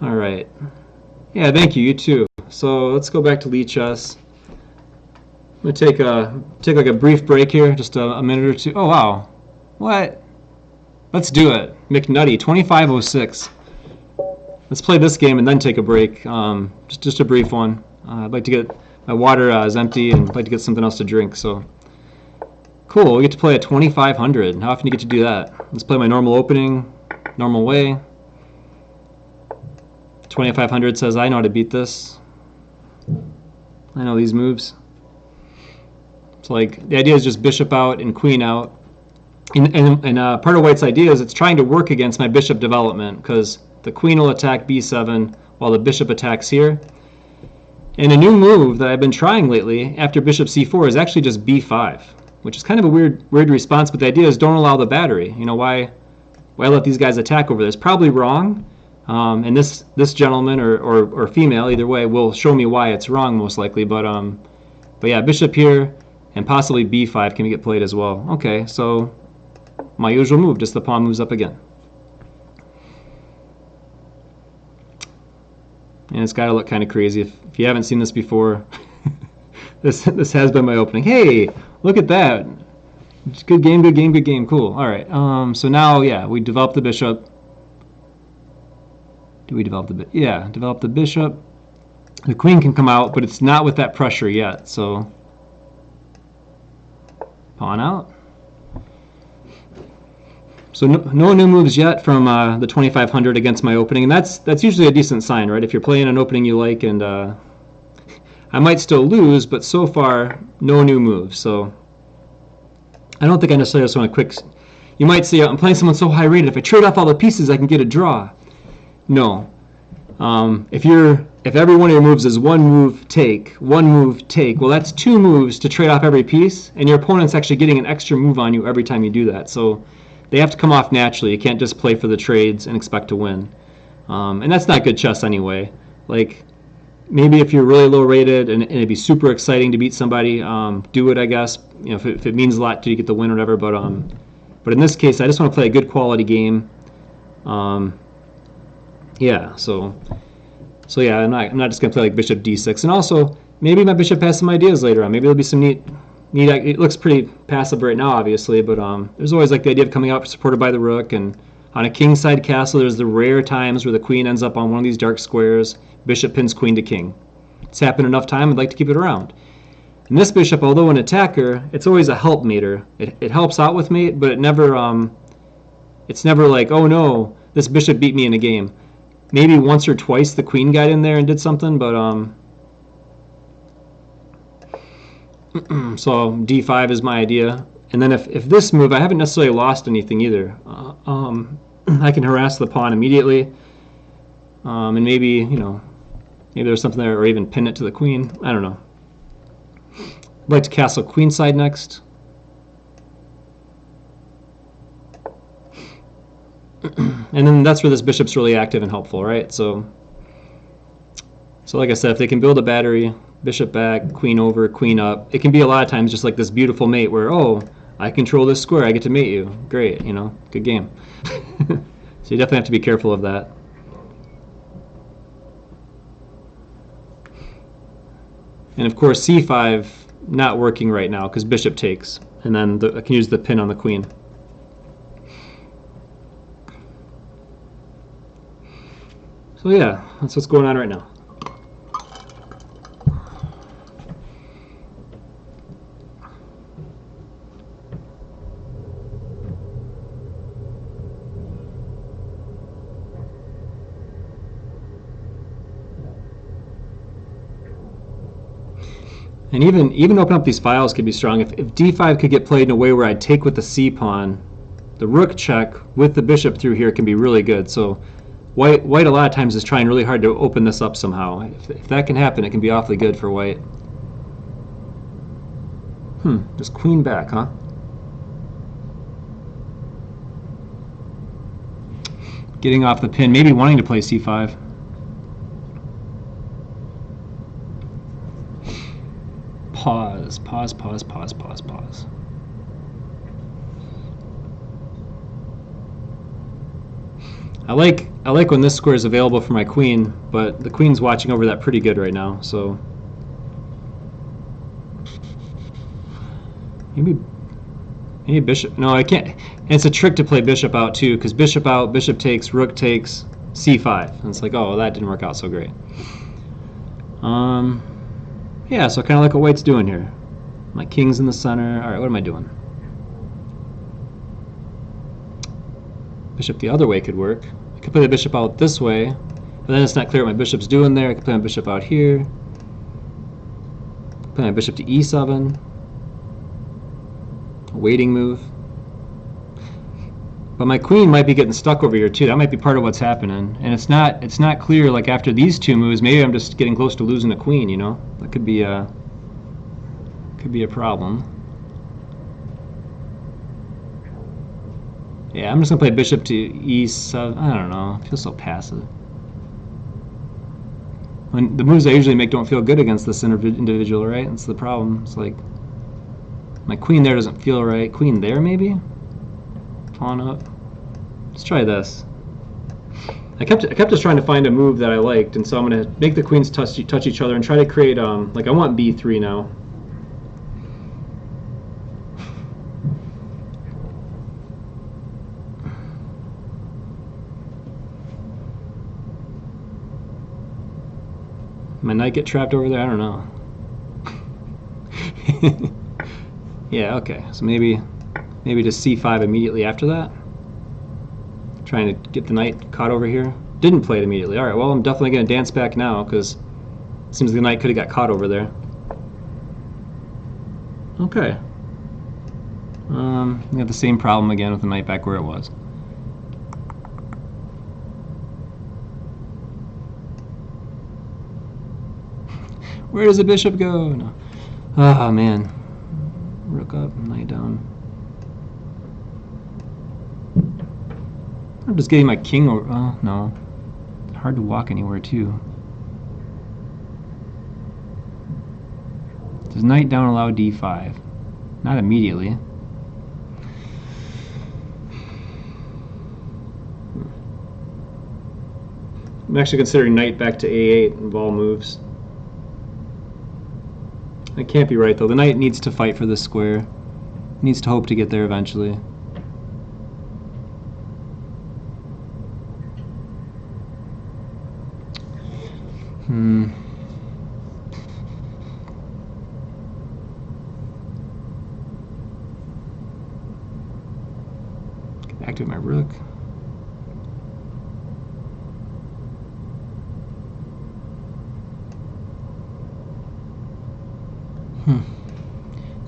All right. Yeah, thank you. You too. So let's go back to Lichess. I'm gonna take like a brief break here, just a minute or two. Oh wow, what? Let's do it. McNutty 2506. Let's play this game and then take a break. Just a brief one. I'd like to get my water is empty and I'd like to get something else to drink. So cool. We get to play at 2500. How often do you get to do that? Let's play my normal opening, normal way. 2500 says I know how to beat this. I know these moves. So like the idea is just bishop out and queen out. And part of White's idea is it's trying to work against my bishop development because the queen will attack b7 while the bishop attacks here. And a new move that I've been trying lately after bishop c4 is actually just b5, which is kind of a weird response, but the idea is don't allow the battery. You know, why let these guys attack over this? Probably wrong. And this gentleman or female, either way, will show me why it's wrong most likely. But yeah, bishop here and possibly b5 can get played as well. Okay, so my usual move, just the pawn moves up again. And it's got to look kind of crazy. If you haven't seen this before, this has been my opening. Hey, look at that. Good game, good game, good game. Cool. All right. So now, yeah, we develop the bishop. Do we develop the bishop? Yeah, develop the bishop. The queen can come out, but it's not with that pressure yet. So pawn out. So no new moves yet from the 2500 against my opening, and that's usually a decent sign, right? If you're playing an opening you like, and I might still lose, but so far no new moves. So I don't think I necessarily just want a quick. You might say I'm playing someone so high rated. If I trade off all the pieces, I can get a draw. No. If every one of your moves is one move take, well that's two moves to trade off every piece, and your opponent's actually getting an extra move on you every time you do that. So they have to come off naturally. You can't just play for the trades and expect to win. And that's not good chess anyway. Like, maybe if you're really low rated and it'd be super exciting to beat somebody, do it, I guess. You know, if it means a lot to you get the win or whatever. But in this case, I just want to play a good quality game. Yeah, so yeah, I'm not just gonna play like bishop d6. And also, maybe my bishop has some ideas later on. Maybe there'll be some neat. It looks pretty passive right now, obviously, but there's always like the idea of coming out supported by the rook, and on a kingside castle, there's the rare times where the queen ends up on one of these dark squares. Bishop pins queen to king. It's happened enough time. I'd like to keep it around. And this bishop, although an attacker, it's always a helpmater. It helps out with mate, but it's never like, oh no, this bishop beat me in a game. Maybe once or twice the queen got in there and did something, but so d5 is my idea. And then if this move, I haven't necessarily lost anything either. I can harass the pawn immediately, and maybe there's something there, or even pin it to the queen. I don't know. I'd like to castle queenside next. And then that's where this bishop's really active and helpful, right? So like I said, if they can build a battery, bishop back, queen over, queen up, it can be a lot of times just like this beautiful mate where, oh, I control this square, I get to mate you. Great, good game. So you definitely have to be careful of that. And of course, c5 not working right now because bishop takes, and then I can use the pin on the queen. So yeah, that's what's going on right now. And even open up these files could be strong. If d5 could get played in a way where I'd take with the c pawn, the rook check with the bishop through here can be really good. So White a lot of times is trying really hard to open this up somehow. If that can happen, it can be awfully good for White. Just queen back, huh? Getting off the pin, maybe wanting to play c5. Pause. I like when this square is available for my queen, but the queen's watching over that pretty good right now, so maybe bishop. No, I can't. And it's a trick to play bishop out too, because bishop out, bishop takes, rook takes, c5. And it's like, oh, that didn't work out so great. Yeah, so I kind of like what white's doing here. My king's in the center. All right, what am I doing? Bishop the other way could work. I could play the bishop out this way, but then it's not clear what my bishop's doing there. I could play my bishop out here. Play my bishop to e7. A waiting move. But my queen might be getting stuck over here too. That might be part of what's happening. And it's not clear, like after these two moves, maybe I'm just getting close to losing a queen, you know? That could be a problem. Yeah, I'm just gonna play bishop to e7. I don't know. I feel so passive. When the moves I usually make don't feel good against this individual, right? That's the problem. It's like my queen there doesn't feel right. Queen there, maybe? Pawn up. Let's try this. I kept just trying to find a move that I liked, and so I'm going to make the queens touch each other and try to create, like I want b3 now. My knight get trapped over there? I don't know. Yeah, okay. So maybe just c5 immediately after that. Trying to get the knight caught over here. Didn't play it immediately. All right, well, I'm definitely going to dance back now because it seems the knight could have got caught over there. Okay. We have the same problem again with the knight back where it was. Where does the bishop go? No. Oh, man. Rook up, knight down. I'm just getting my king over. Oh, no. Hard to walk anywhere, too. Does knight down allow d5? Not immediately. I'm actually considering knight back to a8 of all moves. That can't be right, though. The knight needs to fight for this square. Needs to hope to get there eventually. Get back to my rook.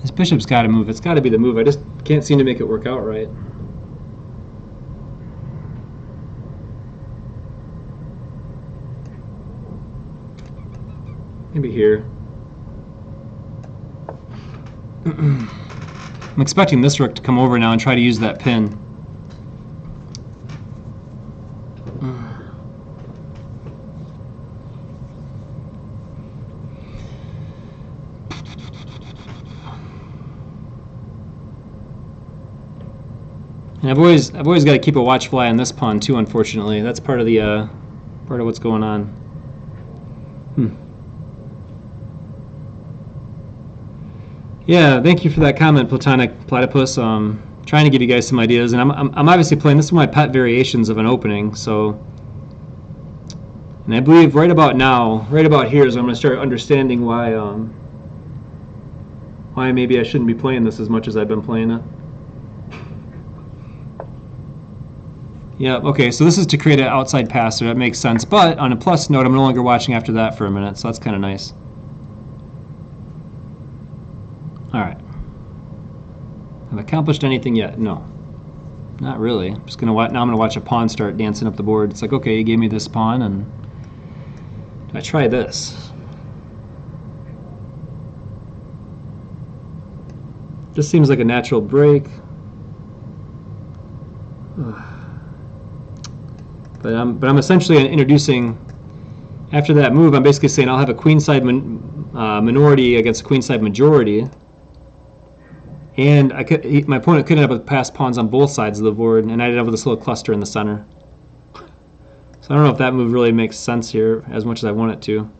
This bishop's got to move. It's got to be the move. I just can't seem to make it work out right. Maybe here. I'm expecting this rook to come over now and try to use that pin. And I've always got to keep a watchful eye on this pawn too. Unfortunately, that's part of the part of what's going on. Yeah, thank you for that comment, Platonic Platypus. Trying to give you guys some ideas, and I'm obviously playing. This is my pet variations of an opening. So, and I believe right about now, right about here, is when I'm going to start understanding why maybe I shouldn't be playing this as much as I've been playing it. Yeah, okay, so this is to create an outside passer. That makes sense. But on a plus note, I'm no longer watching after that for a minute, so that's kind of nice. All right. Have I accomplished anything yet? No. Not really. I'm just gonna now I'm gonna watch a pawn start dancing up the board. It's like, okay, you gave me this pawn, and I try this. This seems like a natural break. But I'm essentially introducing, after that move, I'm basically saying I'll have a queenside minority against a queenside majority, and my opponent could end up with passed pawns on both sides of the board, and I ended up with this little cluster in the center. So I don't know if that move really makes sense here as much as I want it to.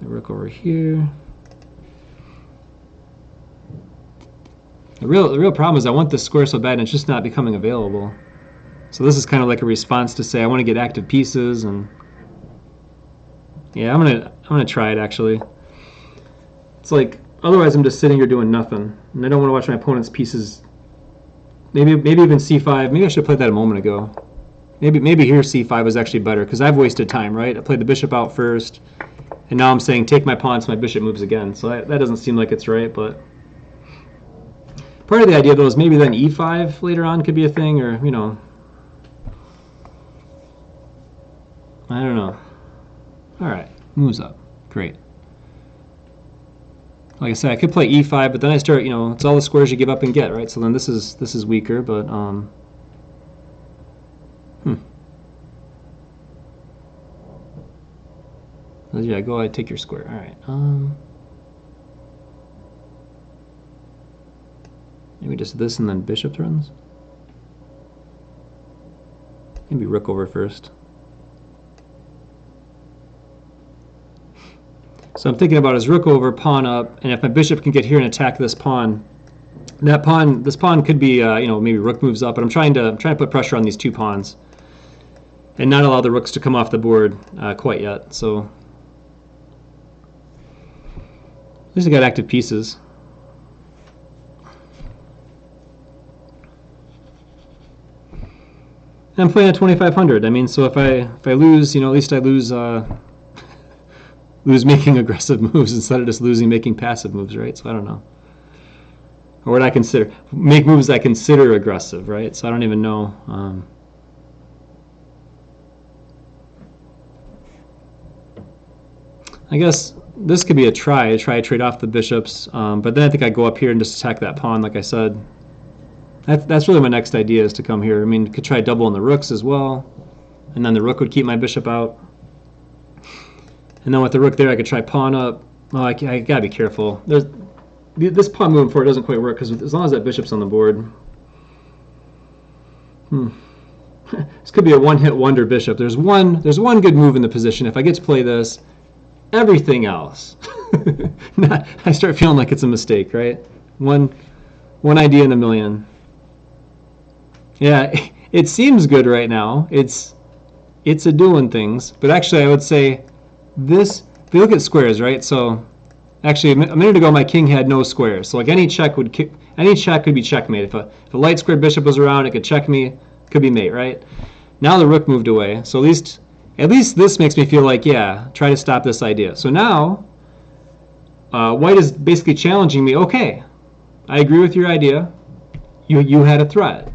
The rook over here. The real problem is I want this square so bad and it's just not becoming available. So this is kind of like a response to say I want to get active pieces, and yeah, I'm gonna try it actually. It's like otherwise I'm just sitting here doing nothing, and I don't want to watch my opponent's pieces. Maybe even c5. Maybe I should have played that a moment ago. Maybe here c5 was actually better because I've wasted time, right? I played the bishop out first, and now I'm saying take my pawn so my bishop moves again. So that doesn't seem like it's right, but. Part of the idea, though, is maybe then e5 later on could be a thing, or, you know, I don't know. All right, moves up. Great. Like I said, I could play e5, but then I start, you know, it's all the squares you give up and get, right? So then this is weaker, but yeah, go ahead, take your square. All right. Maybe just this and then bishop threatens. Maybe rook over first. So I'm thinking about is rook over, pawn up, and if my bishop can get here and attack this pawn, this pawn could be, you know, maybe rook moves up. But I'm trying to put pressure on these two pawns, and not allow the rooks to come off the board quite yet. So at least I got active pieces. I'm playing at 2,500. I mean, so if I lose, you know, at least I lose lose making aggressive moves instead of just losing making passive moves, right? So I don't know. Or what I consider make moves I consider aggressive, right? So I don't even know. I guess this could be a try to trade off the bishops, but then I think I go up here and just attack that pawn, like I said. That's really my next idea, is to come here. I mean, could try double on the rooks as well, and then the rook would keep my bishop out. And then with the rook there, I could try pawn up. Oh, I gotta be careful. This pawn moving forward doesn't quite work because as long as that bishop's on the board. This could be a one-hit wonder bishop. There's one good move in the position. If I get to play this, everything else, I start feeling like it's a mistake, right? One idea in a million. Yeah, it seems good right now. It's a doing things, but actually I would say this. If you look at squares, right? So actually a minute ago my king had no squares. So like any check could be checkmate. If a light squared bishop was around, it could check me. Could be mate, right? Now the rook moved away. So at least this makes me feel like, yeah, try to stop this idea. So now white is basically challenging me. Okay, I agree with your idea. You had a threat.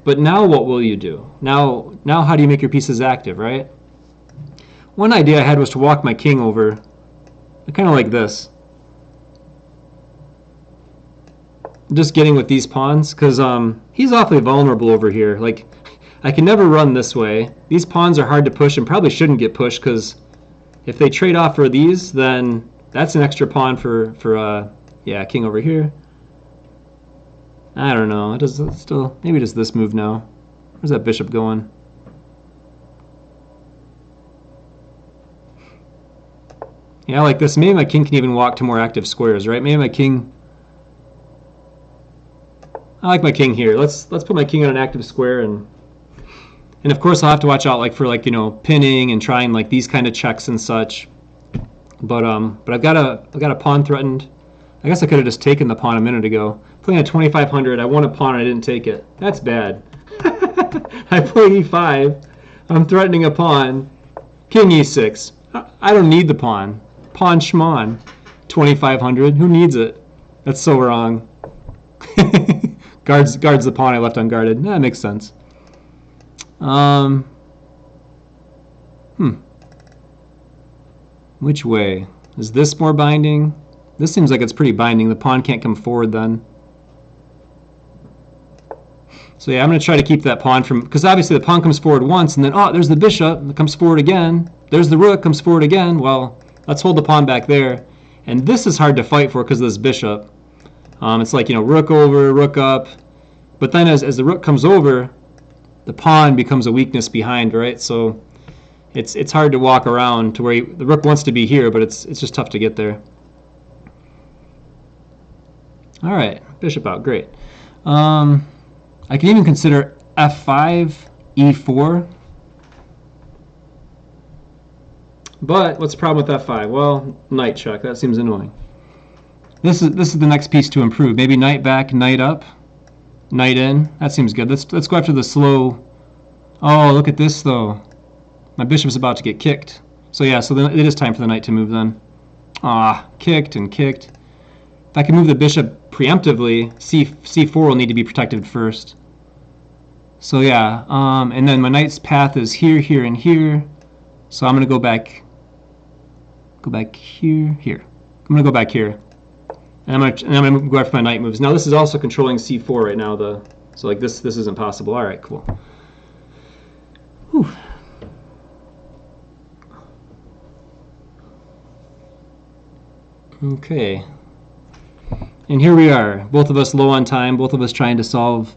But now what will you do? Now how do you make your pieces active, right? One idea I had was to walk my king over, kind of like this. Just getting with these pawns, because he's awfully vulnerable over here. Like, I can never run this way. These pawns are hard to push and probably shouldn't get pushed, because if they trade off for these, then that's an extra pawn for yeah, king over here. I don't know. It does still maybe just this move now. Where's that bishop going? Yeah, like this. Maybe my king can even walk to more active squares, right? Maybe my king. I like my king here. Let's put my king on an active square, and of course I'll have to watch out like for you know, pinning and trying like these kind of checks and such. But I've got a pawn threatened. I guess I could have just taken the pawn a minute ago. Playing at 2,500, I won a pawn and I didn't take it. That's bad. I play e5. I'm threatening a pawn. King e6. I don't need the pawn. Pawn schmon. 2,500. Who needs it? That's so wrong. Guards the pawn I left unguarded. That makes sense. Which way? Is this more binding? This seems like it's pretty binding. The pawn can't come forward then. So yeah, I'm going to try to keep that pawn from, because obviously the pawn comes forward once, and then, oh, there's the bishop, it comes forward again. There's the rook, comes forward again. Well, let's hold the pawn back there. And this is hard to fight for because of this bishop. It's like, you know, rook over, rook up. But then as the rook comes over, the pawn becomes a weakness behind, right? So it's hard to walk around to where the rook wants to be here, but it's just tough to get there. All right, bishop out, great. I can even consider f5, e4. But what's the problem with f5? Well, knight check. That seems annoying. This is the next piece to improve. Maybe knight back, knight up, knight in. That seems good. Let's go after the slow. Oh, look at this though. My bishop's about to get kicked. So yeah, so then it is time for the knight to move then. Ah, kicked and kicked. If I can move the bishop preemptively, c4 will need to be protected first. So yeah, and then my knight's path is here, here, and here. So I'm gonna go back here, here. I'm gonna go back here, and I'm gonna go after my knight moves. Now this is also controlling c4 right now. So like this isn't possible. All right, cool. Whew. Okay, and here we are. Both of us low on time. Both of us trying to solve.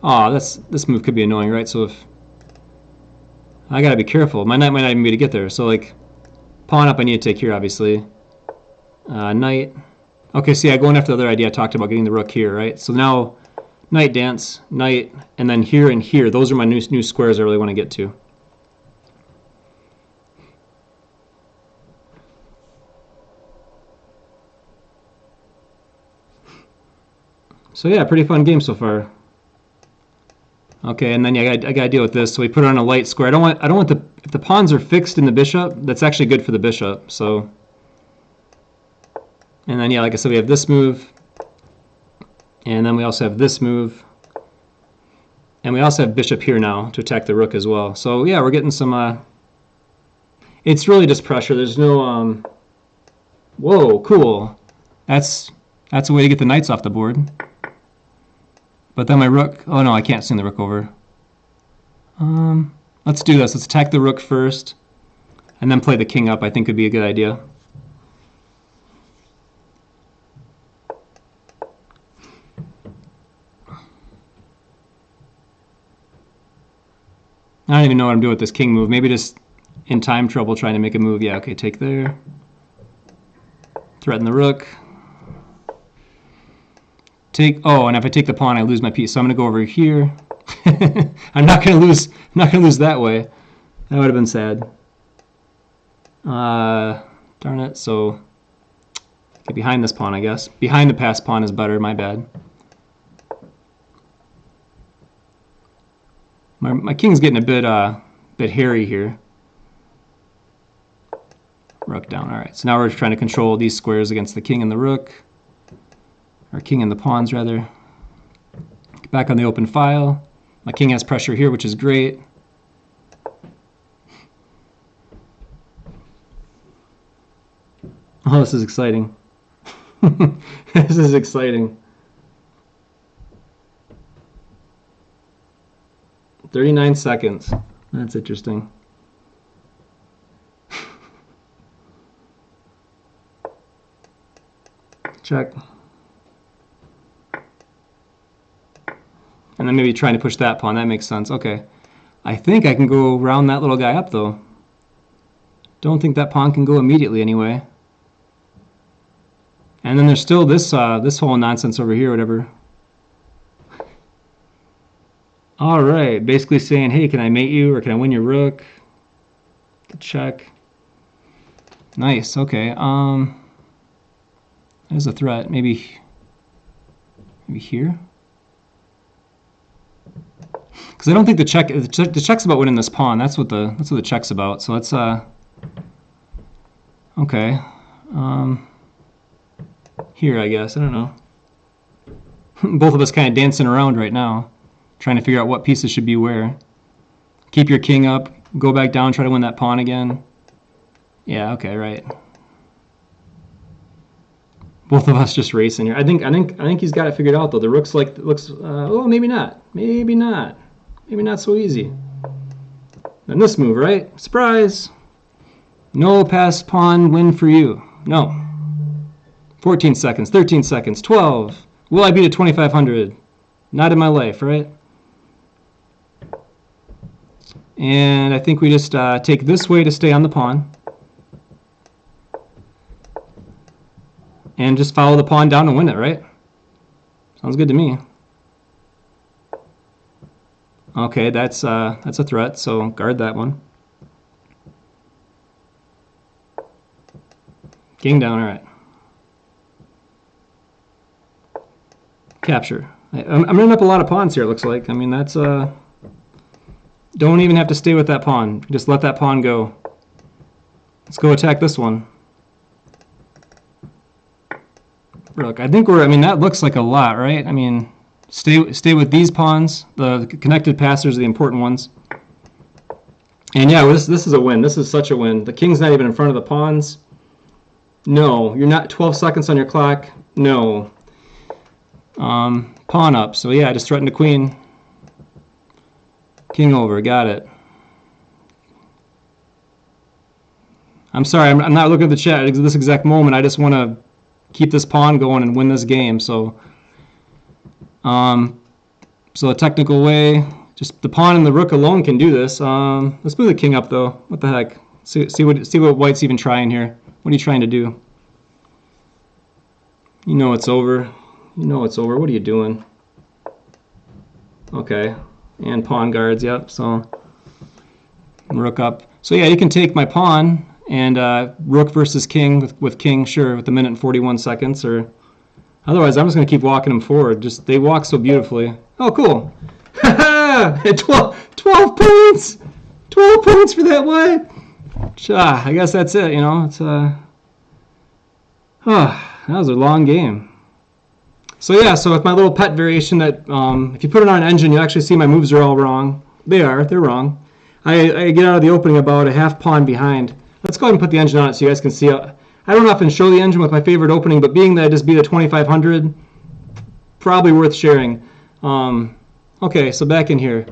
Oh, this move could be annoying, right? So if I gotta be careful, my knight might not even be able to get there. So like, pawn up, I need to take here, obviously. Knight. Okay, see, I'm going after the other idea I talked about, getting the rook here, right? So now, knight dance, knight, and then here and here. Those are my new squares I really want to get to. So yeah, pretty fun game so far. Okay, and then yeah, I gotta deal with this. So we put it on a light square. I don't want if the pawns are fixed in the bishop, that's actually good for the bishop. So, and then yeah, like I said, we have this move, and then we also have this move, and we also have bishop here now to attack the rook as well. So yeah, we're getting some. It's really just pressure. There's no. Whoa, cool. That's a way to get the knights off the board. But then my rook, oh no, I can't send the rook over. Let's do this. Let's attack the rook first, and then play the king up. I think would be a good idea. I don't even know what I'm doing with this king move. Maybe just in time trouble trying to make a move. Yeah, okay, take there. Threaten the rook. Oh, and if I take the pawn, I lose my piece. So I'm going to go over here. I'm not going to lose that way. That would have been sad. Darn it. So get behind this pawn, I guess. Behind the passed pawn is better. My bad. My king's getting a bit hairy here. Rook down. All right. So now we're trying to control these squares against the king and the rook. Or king and the pawns, rather. Back on the open file. My king has pressure here, which is great. Oh, this is exciting. This is exciting. 39 seconds. That's interesting. Check. And then maybe trying to push that pawn. That makes sense. Okay. I think I can go round that little guy up, though. Don't think that pawn can go immediately anyway. And then there's still this whole nonsense over here, whatever. All right. Basically saying, hey, can I mate you or can I win your rook? Check. Nice. Okay. There's a threat. Maybe here. Because I don't think the check's about winning this pawn. That's what the check's about. So let's okay. Here I guess. I don't know. Both of us kind of dancing around right now, trying to figure out what pieces should be where. Keep your king up. Go back down. Try to win that pawn again. Yeah. Okay. Right. Both of us just racing here. I think he's got it figured out though. The rook's oh, maybe not. Maybe not. Maybe not so easy. Then this move, right? Surprise! No passed pawn win for you. No. 14 seconds, 13 seconds, 12. Will I beat a 2500? Not in my life, right? And I think we just take this way to stay on the pawn. And just follow the pawn down and win it, right? Sounds good to me. Okay, that's a threat, so guard that one. King down, all right. Capture. I'm running up a lot of pawns here, it looks like. I mean, that's... Don't even have to stay with that pawn. Just let that pawn go. Let's go attack this one. Look, I think I mean, that looks like a lot, right? I mean, stay with these pawns. The connected passers are the important ones. And yeah, this is a win. This is such a win. The king's not even in front of the pawns. No, you're not 12 seconds on your clock. No. Pawn up. So yeah, I just threatened the queen. King over. Got it. I'm sorry, I'm not looking at the chat at this exact moment. I just want to keep this pawn going and win this game. So, so a technical way, just the pawn and the rook alone can do this. Let's move the king up though. What the heck? See what white's even trying here. What are you trying to do? You know it's over. You know it's over. What are you doing? Okay. And pawn guards, yep. So rook up. So yeah, you can take my pawn and rook versus king with king, sure, with a minute and 41 seconds. Or otherwise, I'm just going to keep walking them forward. Just they walk so beautifully. Oh, cool. 12 points. 12 points for that white. I guess that's it. You know, it's that was a long game. So yeah, so with my little pet variation that if you put it on an engine, you actually see my moves are all wrong. They're wrong. I get out of the opening about a half pawn behind. Let's go ahead and put the engine on it so you guys can see. I don't often show the engine with my favorite opening, but being that I just beat a 2500, probably worth sharing. Okay, so back in here.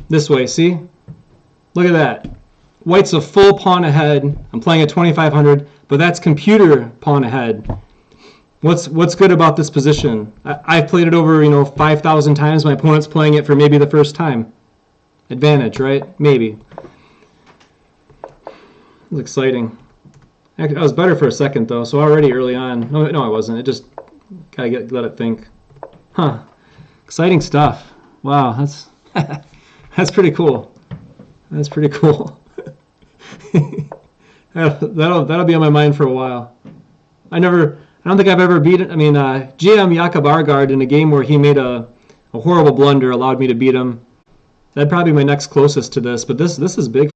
This way, see? Look at that. White's a full pawn ahead. I'm playing at 2500, but that's computer pawn ahead. What's good about this position? I've played it over 5,000 times. My opponent's playing it for maybe the first time. Advantage, right? Maybe. It was exciting. I was better for a second though, so already early on. No, I wasn't. It just gotta let it think. Huh? Exciting stuff. Wow, that's that's pretty cool. That's pretty cool. that'll be on my mind for a while. I don't think I've ever beaten. I mean, GM Jakob Aagaard in a game where he made a horrible blunder allowed me to beat him. That'd probably be my next closest to this, but this is big